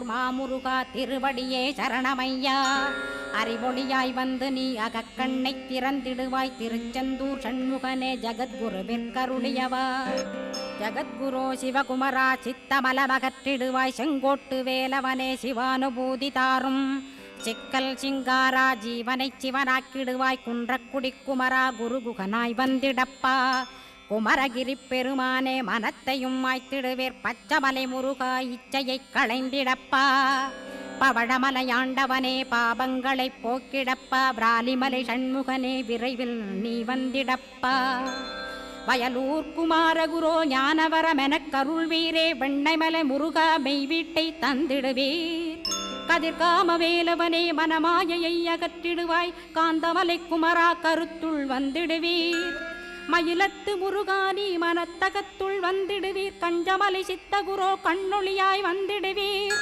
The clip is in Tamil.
மாமுருகா திருவடியே சரணமையா. அறிவொளியாய் வந்து நீ அகக்கண்ணை திறந்திடுவாய் திருச்செந்தூர் சண்முகனே ஜகத்குருவிற்கருளியவா. ஜகத்குரோ சிவகுமரா சித்தமலமகற்றிடுவாய் செங்கோட்டு வேலவனே சிவானுபூதி தாரும். சிக்கல் சிங்காரா ஜீவனை சிவனாக்கிடுவாய் குன்றக்குடி குமரா குருகுகனாய் வந்திடப்பா. குமரகிரி பெருமானே மனத்தையும் மாய்த்திடுவேர் பச்சமலை முருகா இச்சையை களைந்திடப்பா. பவழமலையாண்டவனே பாபங்களை போக்கிடப்பா. பிராலிமலை சண்முகனே விரைவில் நீ வந்திடப்பா. வயலூர் குமாரகுரோ ஞானவரமெனக் கருள்வீரே வெண்ணைமலை முருகா மெய் வீட்டை தந்திடுவீர். கதிர்காம வேலவனே மனமாயையை அகற்றிடுவாய் காந்தமலை குமரா கருத்துள் வந்திடுவீர். மயிலத்து முருகானி மனத்தகத்துள் வந்திடுவீர். கஞ்சமலை சித்தகுரோ கண்ணொளியாய் வந்திடுவீர்.